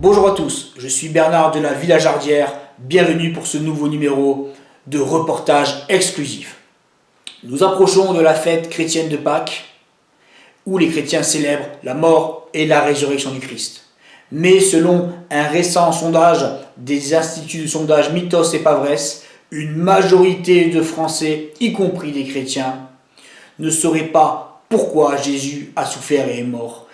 Bonjour à tous, je suis Bernard de la Village Ardière, bienvenue pour ce nouveau numéro de reportage exclusif. Nous approchons de la fête chrétienne de Pâques, où les chrétiens célèbrent la mort et la résurrection du Christ. Mais selon un récent sondage des instituts de sondage Mythos et Pavresse, une majorité de Français, y compris des chrétiens, ne sauraient pas pourquoi Jésus a souffert et est mort.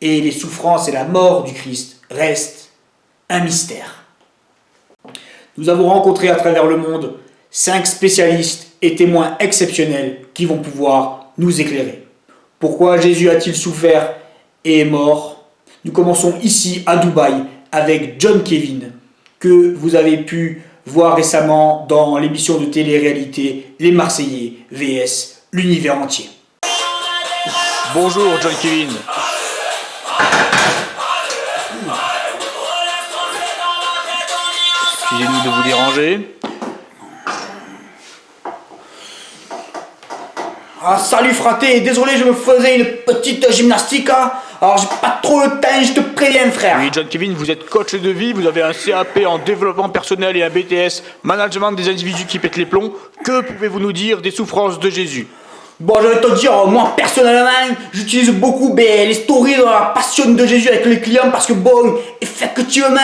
Et les souffrances et la mort du Christ restent un mystère. Nous avons rencontré à travers le monde 5 spécialistes et témoins exceptionnels qui vont pouvoir nous éclairer. Pourquoi Jésus a-t-il souffert et est mort? Nous commençons ici à Dubaï avec John Kevin, que vous avez pu voir récemment dans l'émission de télé-réalité Les Marseillais vs l'univers entier. Bonjour John Kevin. Excusez-nous de vous déranger. Ah, salut fraté, désolé, je me faisais une petite gymnastique, hein. Alors j'ai pas trop le temps, je te préviens frère. Oui John Kevin, vous êtes coach de vie, vous avez un CAP en développement personnel et un BTS management des individus qui pètent les plombs. Que pouvez-vous nous dire des souffrances de Jésus? Bon, je vais te dire, moi personnellement, j'utilise beaucoup les stories de la passion de Jésus avec les clients parce que bon, effectivement,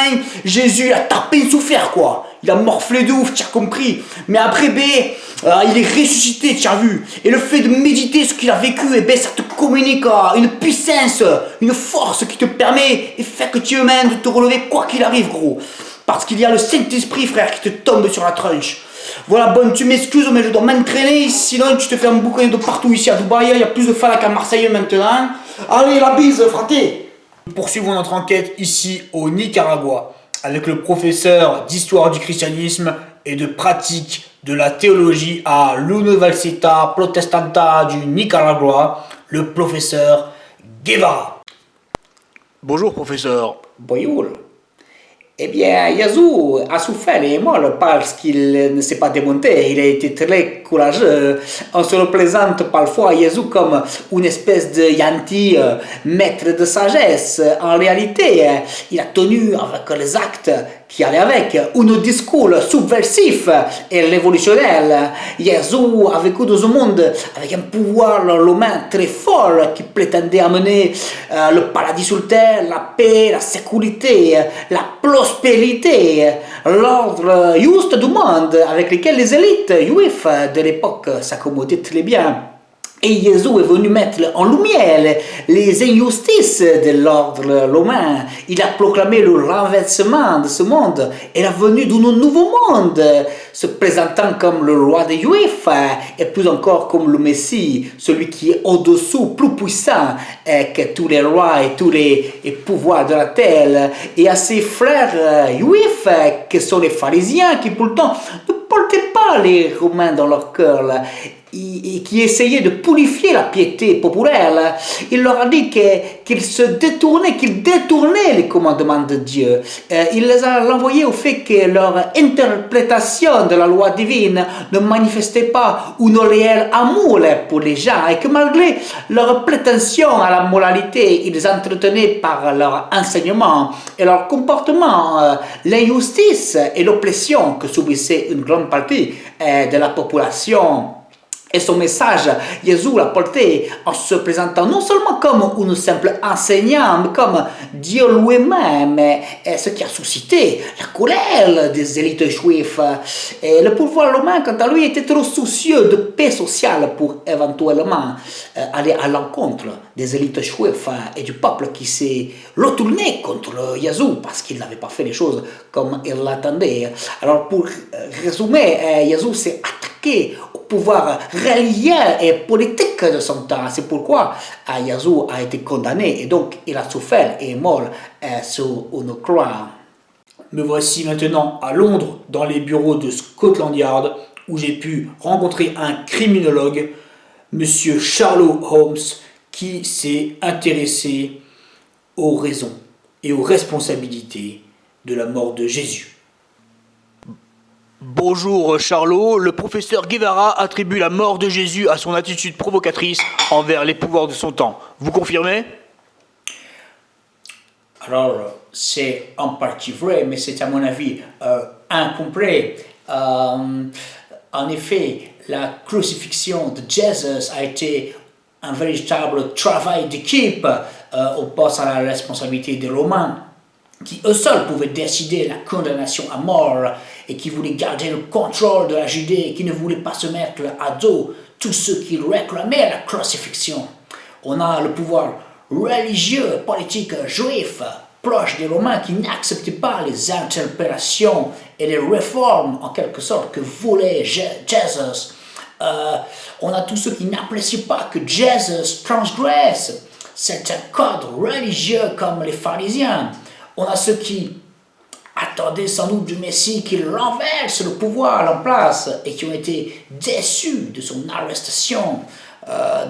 Jésus a tapé une souffert quoi. Il a morflé de ouf, tu as compris. Mais après, il est ressuscité, tu as vu. Et le fait de méditer ce qu'il a vécu, ça te communique une puissance, une force qui te permet effectivement de te relever quoi qu'il arrive, gros. Parce qu'il y a le Saint-Esprit, frère, qui te tombe sur la tronche. Voilà, bon, tu m'excuses, mais je dois m'entraîner, sinon tu te fais un bouquin de partout ici à Dubaï, il y a plus de fans qu'à Marseille maintenant. Allez, la bise, fraté. Nous poursuivons notre enquête ici au Nicaragua, avec le professeur d'histoire du christianisme et de pratique de la théologie à l'Università Protestanta du Nicaragua, le professeur Guevara. Bonjour professeur. Bonjour. Eh bien, Yazoo a souffert et est mort parce qu'il ne s'est pas démonté. Il a été très courageux. On se représente parfois Yazoo comme une espèce de yanti maître de sagesse. En réalité, il a tenu avec les actes qui allaient avec un discours subversif et révolutionnaire. Yazoo a vécu dans un monde avec un pouvoir humain très fort qui prétendait amener le paradis sur terre, la paix, la sécurité, la prospérité, l'ordre juste du monde avec lequel les élites juives de l'époque s'accommodaient très bien. Et Jésus est venu mettre en lumière les injustices de l'ordre romain. Il a proclamé le renversement de ce monde et la venue d'un nouveau monde, se présentant comme le roi des Juifs et plus encore comme le Messie, celui qui est au-dessous, plus puissant que tous les rois et tous les pouvoirs de la terre. Et à ses frères juifs, que sont les pharisiens, qui pourtant ne portaient pas les Romains dans leur cœur, et qui essayait de purifier la piété populaire, il leur a dit qu'ils détournaient les commandements de Dieu. Il les a renvoyés au fait que leur interprétation de la loi divine ne manifestait pas un réel amour pour les gens et que malgré leur prétention à la moralité, ils entretenaient par leur enseignement et leur comportement l'injustice et l'oppression que subissait une grande partie de la population. Et son message, Jésus l'a porté en se présentant non seulement comme un simple enseignant, mais comme Dieu lui-même, ce qui a suscité la colère des élites juives. Et le pouvoir romain, quant à lui, était trop soucieux de paix sociale pour éventuellement aller à l'encontre des élites juives et du peuple qui s'est retourné contre Jésus parce qu'il n'avait pas fait les choses comme il l'attendait. Alors pour résumer, Jésus s'est attaqué au pouvoir religieux et politique de son temps. C'est pourquoi Yazoo a été condamné et donc il a souffert et est mort sur une croix. Me voici maintenant à Londres, dans les bureaux de Scotland Yard, où j'ai pu rencontrer un criminologue, Monsieur Sherlock Holmes, qui s'est intéressé aux raisons et aux responsabilités de la mort de Jésus. Bonjour Charlot, le professeur Guevara attribue la mort de Jésus à son attitude provocatrice envers les pouvoirs de son temps. Vous confirmez? Alors, c'est en partie vrai, mais c'est à mon avis incomplet. En effet, la crucifixion de Jésus a été un véritable travail d'équipe. On passe à la responsabilité des Romains, qui eux seuls pouvaient décider la condamnation à mort et qui voulaient garder le contrôle de la Judée et qui ne voulaient pas se mettre à dos tous ceux qui réclamaient la crucifixion. On a le pouvoir religieux, politique juif, proche des Romains qui n'acceptaient pas les interpellations et les réformes, en quelque sorte, que voulait Jésus. On a tous ceux qui n'apprécient pas que Jésus transgresse certains codes religieux comme les pharisiens. On a ceux qui attendaient sans doute du Messie qu'il renverse le pouvoir en place et qui ont été déçus de son arrestation.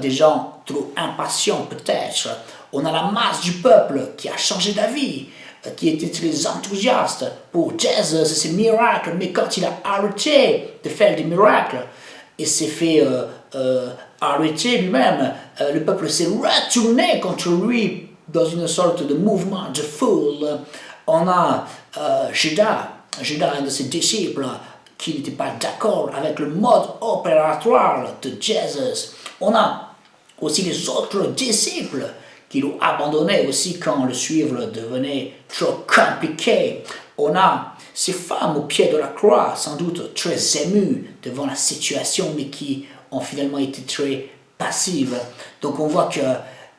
Des gens trop impatients peut-être. On a la masse du peuple qui a changé d'avis, qui était très enthousiaste pour Jésus et ses miracles, mais quand il a arrêté de faire des miracles et s'est fait arrêter lui-même, le peuple s'est retourné contre lui dans une sorte de mouvement de foule. On a Judas, un de ses disciples, qui n'était pas d'accord avec le mode opératoire de Jésus. On a aussi les autres disciples qui l'ont abandonné aussi quand le suivre devenait trop compliqué. On a ces femmes au pied de la croix, sans doute très émues devant la situation, mais qui ont finalement été très passives. Donc on voit que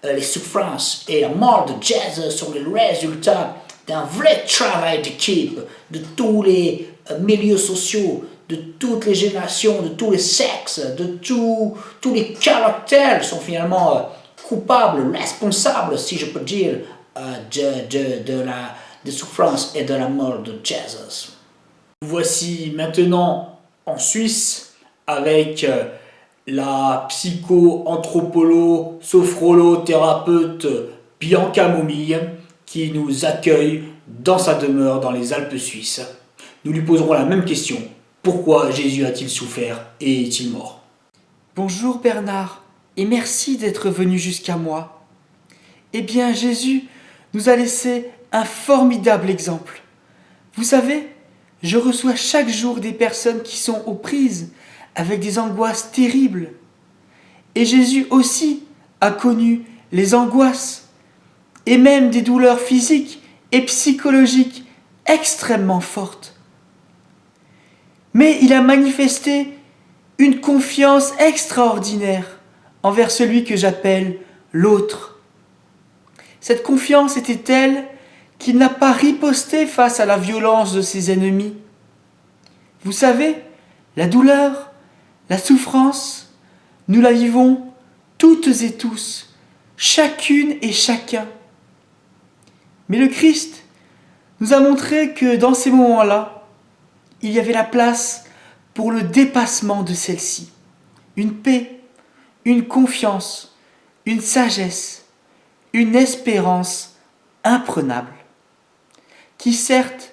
les souffrances et la mort de Jésus sont le résultat d'un vrai travail d'équipe de tous les milieux sociaux, de toutes les générations, de tous les sexes, de tous les caractères sont finalement coupables, responsables, si je peux dire, des souffrances et de la mort de Jésus. Voici maintenant en Suisse avec la psycho-anthropolo-sophrolo-thérapeute Bianca Momille qui nous accueille dans sa demeure dans les Alpes suisses. Nous lui poserons la même question. Pourquoi Jésus a-t-il souffert et est-il mort? Bonjour Bernard, et merci d'être venu jusqu'à moi. Eh bien, Jésus nous a laissé un formidable exemple. Vous savez, je reçois chaque jour des personnes qui sont aux prises avec des angoisses terribles. Et Jésus aussi a connu les angoisses et même des douleurs physiques et psychologiques extrêmement fortes. Mais il a manifesté une confiance extraordinaire envers celui que j'appelle l'autre. Cette confiance était telle qu'il n'a pas riposté face à la violence de ses ennemis. Vous savez, la douleur, la souffrance, nous la vivons toutes et tous, chacune et chacun. Mais le Christ nous a montré que dans ces moments-là, il y avait la place pour le dépassement de celle-ci. Une paix, une confiance, une sagesse, une espérance imprenable, qui certes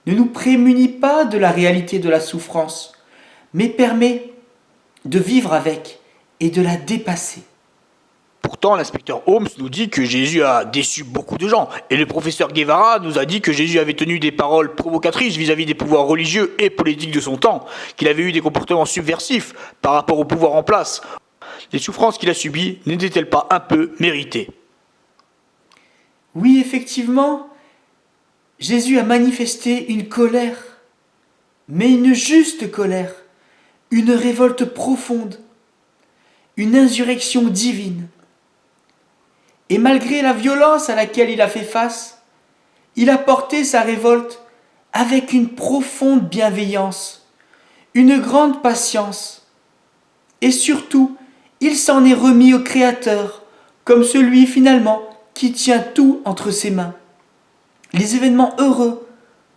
ne nous prémunit pas de la réalité de la souffrance, mais permet de vivre avec et de la dépasser. Pourtant, l'inspecteur Holmes nous dit que Jésus a déçu beaucoup de gens. Et le professeur Guevara nous a dit que Jésus avait tenu des paroles provocatrices vis-à-vis des pouvoirs religieux et politiques de son temps, qu'il avait eu des comportements subversifs par rapport au pouvoir en place. Les souffrances qu'il a subies n'étaient-elles pas un peu méritées? Oui, effectivement, Jésus a manifesté une colère, mais une juste colère, une révolte profonde, une insurrection divine. Et malgré la violence à laquelle il a fait face, il a porté sa révolte avec une profonde bienveillance, une grande patience. Et surtout, il s'en est remis au Créateur, comme celui finalement qui tient tout entre ses mains. Les événements heureux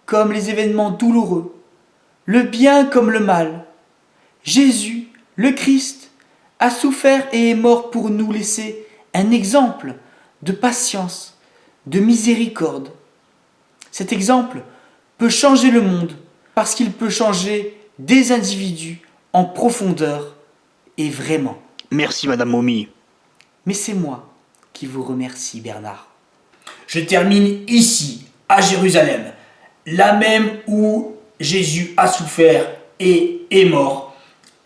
comme les événements douloureux, le bien comme le mal. Jésus, le Christ, a souffert et est mort pour nous laisser un exemple de patience, de miséricorde. Cet exemple peut changer le monde parce qu'il peut changer des individus en profondeur et vraiment. Merci Madame Momille. Mais c'est moi qui vous remercie, Bernard. Je termine ici, à Jérusalem, là même où Jésus a souffert et est mort,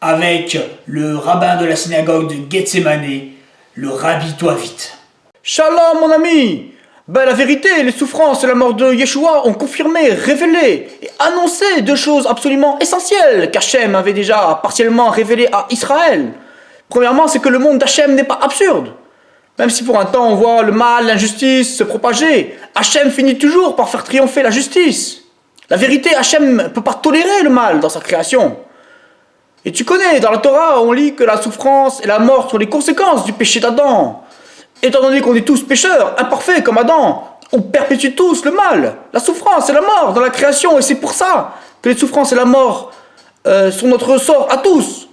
avec le rabbin de la synagogue de Gethsémané, le rabbi Toavit. Shalom mon ami. Ben, la vérité, les souffrances et la mort de Yeshua ont confirmé, révélé et annoncé deux choses absolument essentielles qu'Hachem avait déjà partiellement révélées à Israël. Premièrement, c'est que le monde d'Hachem n'est pas absurde. Même si pour un temps on voit le mal, l'injustice se propager, Hachem finit toujours par faire triompher la justice. La vérité, Hachem ne peut pas tolérer le mal dans sa création. Et tu connais, dans la Torah, on lit que la souffrance et la mort sont les conséquences du péché d'Adam. Étant donné qu'on est tous pécheurs, imparfaits comme Adam, on perpétue tous le mal, la souffrance et la mort dans la création, et c'est pour ça que les souffrances et la mort sont notre sort à tous.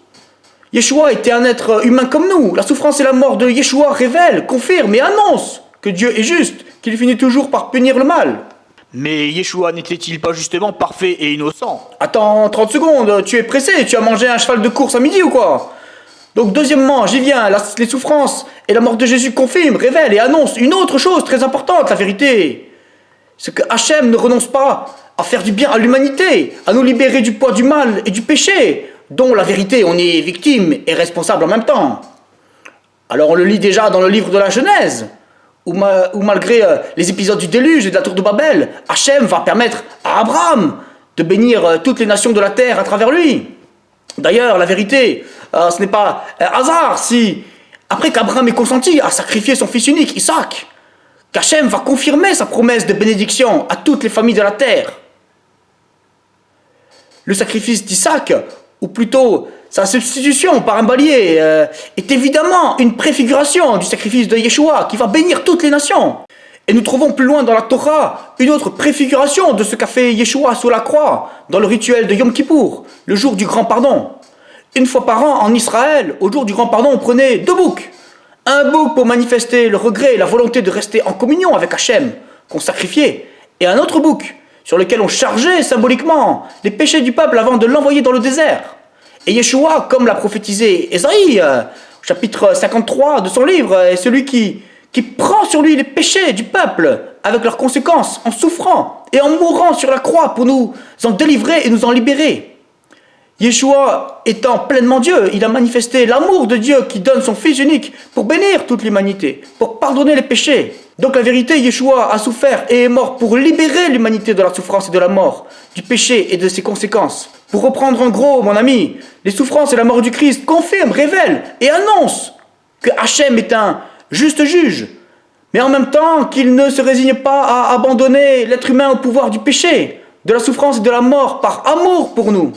Yeshua était un être humain comme nous. La souffrance et la mort de Yeshua révèlent, confirment et annoncent que Dieu est juste, qu'il finit toujours par punir le mal. Mais Yeshua n'était-il pas justement parfait et innocent? Attends 30 secondes, tu es pressé, tu as mangé un cheval de course à midi ou quoi? Donc deuxièmement, j'y viens, les souffrances et la mort de Jésus confirment, révèlent et annoncent une autre chose très importante, la vérité. C'est que Hachem ne renonce pas à faire du bien à l'humanité, à nous libérer du poids du mal et du péché, dont la vérité on est victime et responsable en même temps. Alors on le lit déjà dans le livre de la Genèse, où malgré les épisodes du déluge et de la tour de Babel, Hachem va permettre à Abraham de bénir toutes les nations de la terre à travers lui. D'ailleurs, la vérité, ce n'est pas un hasard si, après qu'Abraham ait consenti à sacrifier son fils unique, Isaac, qu'Hachem va confirmer sa promesse de bénédiction à toutes les familles de la terre. Le sacrifice d'Isaac, ou plutôt sa substitution par un balier, est évidemment une préfiguration du sacrifice de Yeshua qui va bénir toutes les nations. Et nous trouvons plus loin dans la Torah une autre préfiguration de ce qu'a fait Yeshua sur la croix dans le rituel de Yom Kippour, le jour du grand pardon. Une fois par an en Israël, au jour du grand pardon, on prenait deux boucs. Un bouc pour manifester le regret et la volonté de rester en communion avec Hachem, qu'on sacrifiait, et un autre bouc sur lequel on chargeait symboliquement les péchés du peuple avant de l'envoyer dans le désert. Et Yeshua, comme l'a prophétisé Ésaïe, au chapitre 53 de son livre, est celui qui prend sur lui les péchés du peuple avec leurs conséquences en souffrant et en mourant sur la croix pour nous en délivrer et nous en libérer. Yeshua étant pleinement Dieu, il a manifesté l'amour de Dieu qui donne son Fils unique pour bénir toute l'humanité, pour pardonner les péchés. Donc la vérité, Yeshua a souffert et est mort pour libérer l'humanité de la souffrance et de la mort, du péché et de ses conséquences. Pour reprendre en gros, mon ami, les souffrances et la mort du Christ confirment, révèlent et annoncent que Hachem est un juste juge, mais en même temps qu'il ne se résigne pas à abandonner l'être humain au pouvoir du péché, de la souffrance et de la mort par amour pour nous.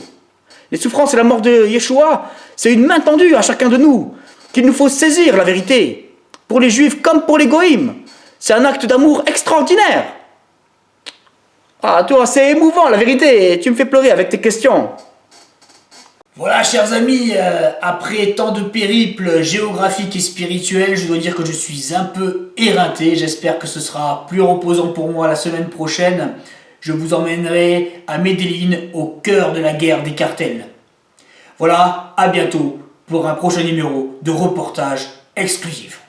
Les souffrances et la mort de Yeshua, c'est une main tendue à chacun de nous, qu'il nous faut saisir la vérité, pour les juifs comme pour les goïms. C'est un acte d'amour extraordinaire. Ah, toi, c'est émouvant la vérité, tu me fais pleurer avec tes questions. Voilà, chers amis, après tant de périples géographiques et spirituels, je dois dire que je suis un peu éreinté. J'espère que ce sera plus reposant pour moi la semaine prochaine. Je vous emmènerai à Medellín, au cœur de la guerre des cartels. Voilà, à bientôt pour un prochain numéro de reportage exclusif.